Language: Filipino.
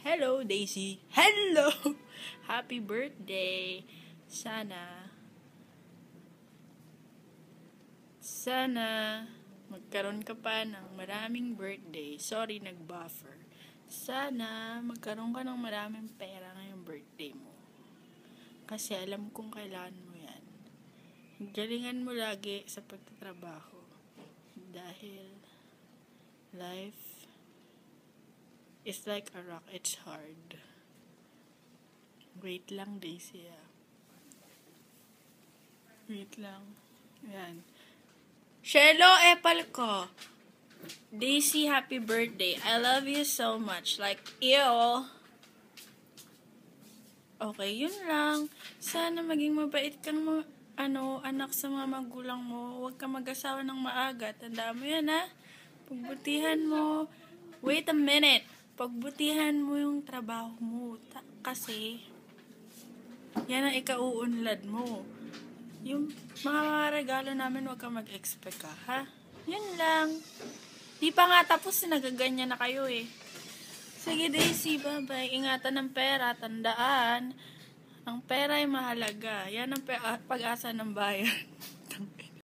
Hello, Daisy. Hello! Happy birthday. Sana magkaroon ka pa ng maraming birthday. Sorry, nag-buffer. Sana magkaroon ka ng maraming pera ngayong birthday mo. Kasi alam kong kailangan mo yan. Galingan mo lagi sa pagtatrabaho. Dahil life is like a rock. It's hard. Wait lang, Daisy. Wait lang. Ayan. Shelo Epal ko. Daisy, happy birthday. I love you so much. Like, ew. Okay, yun lang. Sana maging mabait kang anak sa mga magulang mo. Huwag ka mag-asawa ng maaga. Tandaan mo yan, ha? Pagbutihan mo. Wait a minute. Pagbutihan mo yung trabaho mo. Kasi, yan ang ikauunlad mo. Yung mga regalo namin, huwag ka mag-expect ka, ha? Yun lang. Di pa nga tapos, nagaganyan na kayo eh. Sige, Daisy, bye-bye. Ingatan ng pera, tandaan. Ang pera ay mahalaga. Yan ang pag-asa ng bayan.